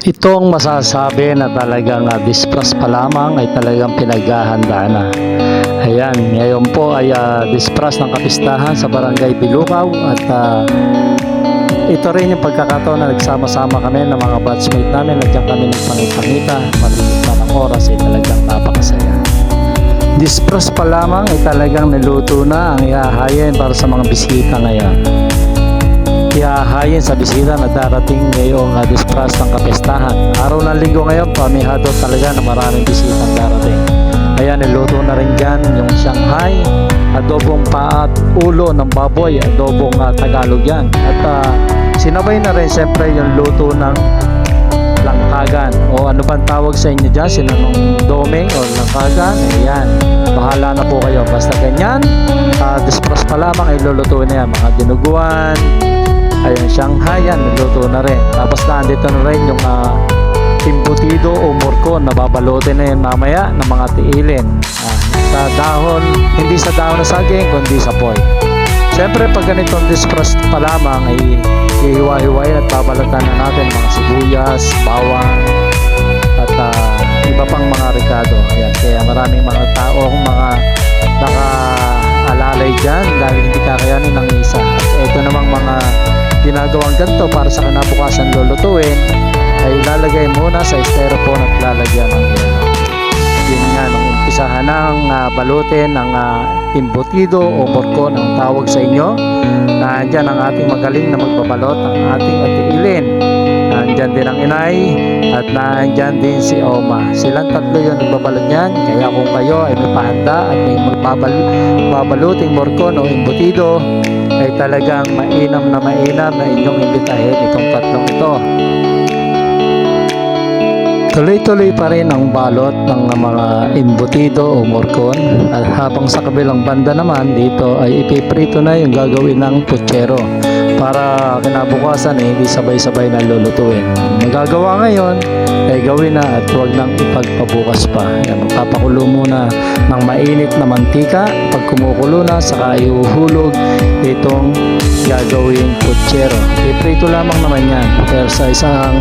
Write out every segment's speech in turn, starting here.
Itong masasabi na talagang dispras pa lamang ay talagang pinaghahandaan na. Ayan, ngayon po ay dispras ng kapistahan sa Barangay Bilukaw at ito rin yung pagkakataon na nagsama-sama kami ng mga batchmate namin. Nandiyan kami nagpangita, maliit pa ng oras ay talagang napakasaya. Dispras pa lamang ay talagang niluto na ang ihahayin para sa mga bisita ngayon. Ihahayin sa bisita na darating ngayong dispras ng kapistahan. Araw ng linggo ngayon, pamihado talaga na maraming bisitang darating. Kaya niluto na rin dyan yung Shanghai, adobong paa at ulo ng baboy, adobong Tagalog yan. At sinabay na rin siyempre yung luto ng langkagan o ano bang tawag sa inyo dyan, sinanong domeng o langkagan. Ayan, bahala na po kayo, basta ganyan. Dispras pa lamang ay lulutuin na yan, mga dinuguan. Ayun, Shanghai yan, niluto na rin. Tapos nandito na rin yung embutido o murkon na babalutin na yun mamaya ng mga tiilin sa dahon, hindi sa dahon na saging kundi sa poy. Siyempre pag ganitong dispras pa lamang ay ihiwa-hiwain at babalatan na natin mga sibuyas, bawang at iba pang mga ricado. Ayan, kaya maraming mga taong mga nakaalalay dyan dahil hindi kakayanin ng isa. At ito namang mga ginagawang ganito para sa kinabukasan lulutuin ay ilalagay muna sa styrofoam at lalagyan ng yelo. Yun nga, nung umpisahan ng balutin ng embutido o murkon ang tawag sa inyo, nandyan ang ating magaling na magbabalot, ang ating atiilin. Nandyan din ang inay at nandyan din si Oma. Silang tatlo yun nagbabalot niyan. Kaya kung kayo ay may pahanda at may magbabaluting murkon o embutido, ay talagang mainam na inyong imbitahin itong tatlong ito. Tuloy-tuloy pa rin ang balot ng mga embutido o murkon at habang sa kabilang banda naman dito ay ipiprito na yung gagawin ng putsero para kinabukasan hindi sabay-sabay na lulutuin. Magagawa ngayon ay gawin na at huwag nang ipagpabukas pa. Magpapakulo muna ng mainit na mantika. Pag kumukulo na, saka ihuhulog itong gagawing putsero. Iprito lamang naman yan. Pero sa isang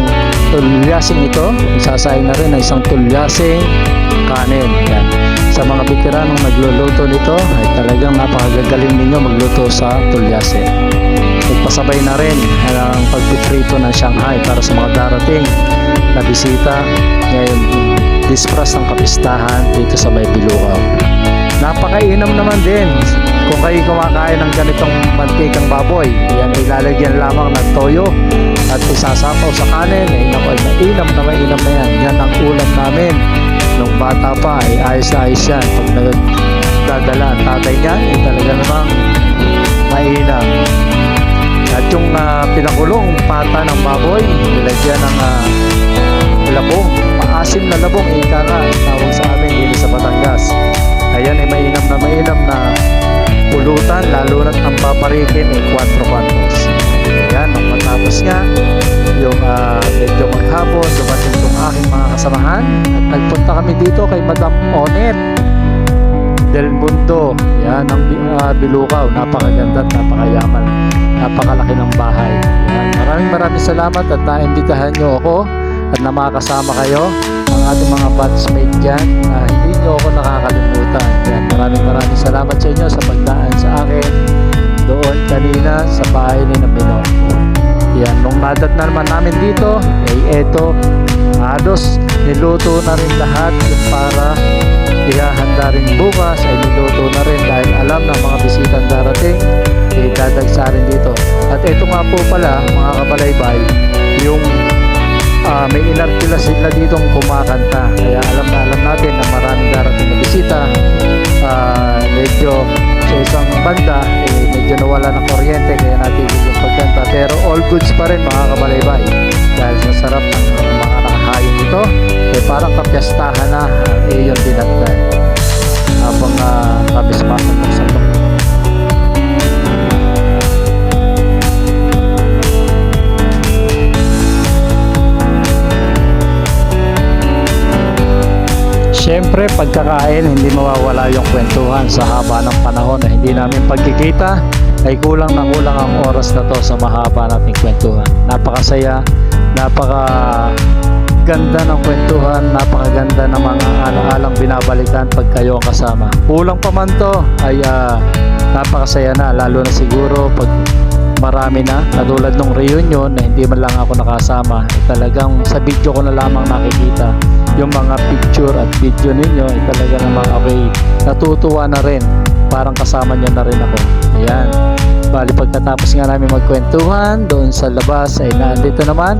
tulyasing ito, isasayang na rin na isang tulyasing kanin. Yan. Sa mga veteranong nagluluto nito ay talagang napakagagaling ninyo magluto sa tulyasing. Magpasabay na rin ang pagpiprito ng Shanghai para sa mga darating na bisita ngayon dispras ng kapistahan dito sa may Bilukaw. Napakainam naman din kung kayo kumakain ng ganitong mantikang baboy. Yan ay lalagyan lamang ng toyo at isasapaw sa kanin. Ay naku, ay mainam na yan. Yan ang ulam namin nung bata pa, ay ayos na ayos yan. Pag nagdadala ang tatay niyan, ay talaga namang mainam. At yung pinakulong pata ng baboy, nilagyan ng labong, maasim na labong, ika nga, tawag sa amin dito sa Batangas. Ayan ay mainam na pulutan, lalo na't ang paparitin ay 4 cantos. Ayan, nung matapos nga, yung medyo maghapon, dumating yung aking mga kasamahan at nagpunta kami dito kay Madam Onet Del Mundo. Yan ang Bilukaw, napakaganda at napakayaman, napakalaki ng bahay. Yan. Maraming salamat at naimbitahan nyo ako at na makakasama kayo ang ating mga batchmate dyan. Hindi nyo ako nakakalimutan. Yan. Maraming salamat sa inyo sa pagdaan sa akin doon kanina sa bahay ni Namino. Yan, nung nadat na naman namin dito ay eto, halos niluto na rin lahat yung para ihahanda rin bukas ay niluto na rin dahil alam na mga bisitang darating ay dadagsa rin dito. At ito nga po pala mga kabalaybay, yung may inarkila sila ditong kumakanta, kaya alam natin na maraming darating na bisita. Medyo sa isang banda medyo nawala ng kuryente kaya natin yung pagkanta, pero all goods pa rin mga kabalaybay dahil sa sarap ng mga nakahain ito ay parang kapyastahan na yung dinagdan habang kabismasan ng satok. Siyempre pagkakain hindi mawawala yung kwentuhan sa haba ng panahon na hindi namin pagkikita ay kulang na kulang ang oras na to sa mahaba nating kwentuhan. Napakasaya, napaka napakaganda ng kwentuhan, napakaganda ng mga alaalang binabalikan pag kayo ang kasama. Kulang pa man to ay napakasaya na, lalo na siguro pag marami na, katulad nung reunion na hindi man lang ako nakasama. Talagang sa video ko na lamang nakikita yung mga picture at video ninyo, talaga namang ako'y natutuwa na rin, parang kasama nyo na rin ako. Ayan, bali pagkatapos nga namin magkwentuhan doon sa labas ay naandito naman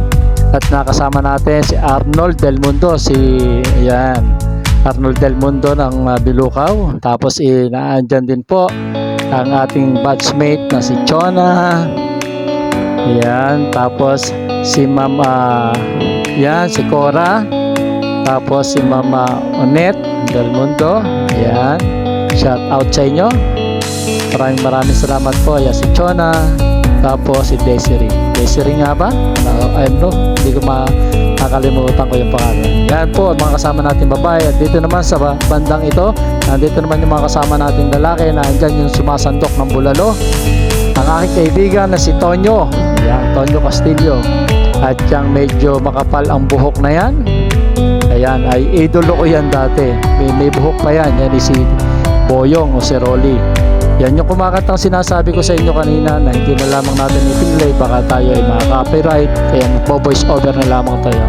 at nakasama natin si Arnold Del Mundo, ayan, Arnold Del Mundo ng Bilukaw. Tapos naandyan din po ang ating batchmate na si Chona. Ayan, tapos si Mama, yan, si Cora. Tapos si Mama Onet Del Mundo. Ayan, shout out sa inyo. Maraming salamat po. Ayan, si Chona. Tapos si Desiree. Desiree nga ba? Hindi ko makakalimutan ko yung pangalan. Yan po, mga kasama natin babae. At dito naman sa bandang ito, nandito naman yung mga kasama natin lalaki na andyan yung sumasandok ng bulalo. Ang aking kaibigan na si Tonyo. Yan, Tonyo Castillo. At yung medyo makapal ang buhok na yan. Ayan, ay idolo ko yan dati. May buhok pa yan. Yan si Boyong o si Rolly. Yan yung kumakatang sinasabi ko sa inyo kanina na hindi na lamang natin i-play, baka tayo ay mga-copyright, kaya magpo-voice over na lamang tayo.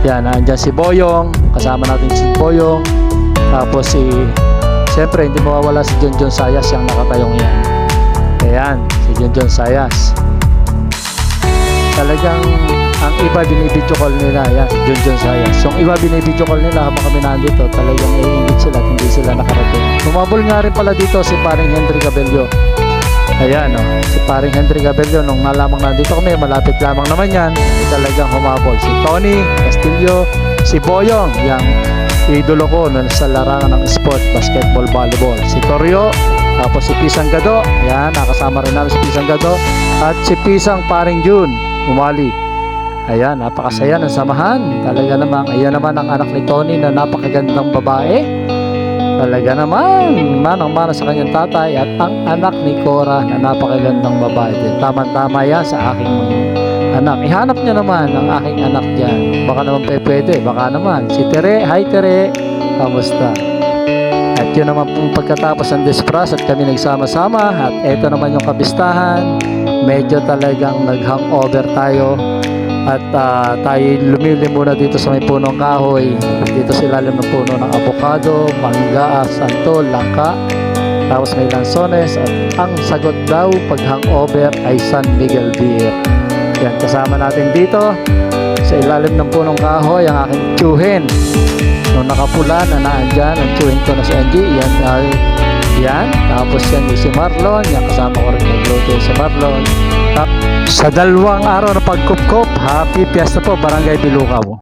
Yan, andyan si Boyong, kasama natin si Boyong. Tapos siyempre hindi mawawala si Junjun Sayas, yung nakatayong yan. Ayan, si Junjun Sayas. Talagang ang iba binibidyo call nila, yan, si Junjun Sayas. Yung iba binibidyo call nila habang kami nandito, talagang iingit sila at hindi sila nakarating. Humabol nga rin pala dito si paring Henry Cabello. Ayan, si paring Henry Cabello, nung nalamang nandito kami, malapit lamang naman yan, talagang humabol. Si Tony Castillo, si Boyong, yung idolo ko sa larangan ng sport, basketball, volleyball. Si Torrio, tapos si Pisang Gado, yan, nakasama rin namin si Pisang Gado, at si Pisang paring June, umali. Ayan, napakasaya ng samahan. Talaga namang, ayan naman ang anak ni Tony na napakagandang babae. Talaga naman, manang-mana sa kanyang tatay, at ang anak ni Cora na napakagandang babae din. Tama-tama yan sa aking anak. Ihanap niya naman ang aking anak dyan. Baka naman pwede, baka naman. Si Tere, hi Tere, kamusta? At yun naman pong pagkatapos ng Despras at kami nagsama-sama. At eto naman yung kabistahan. Medyo talagang nag-hangover tayo. At tayo lumili muna dito sa may punong kahoy. Dito sa ilalim ng puno ng avocado, mangga, santol, langka. Tapos may lansones. At ang sagot daw pag hangover ay San Miguel Beer. Yan, kasama natin dito sa ilalim ng punong kahoy ang aking tsuhin. Nung nakapula na naandyan, ang tsuhin ko na si Angie. Yan. Tapos yan si Marlon. Yan, kasama ko rin nagluto si Marlon. Sa dalawang araw na pagkupkop, happy fiesta po, Barangay Bilukaw.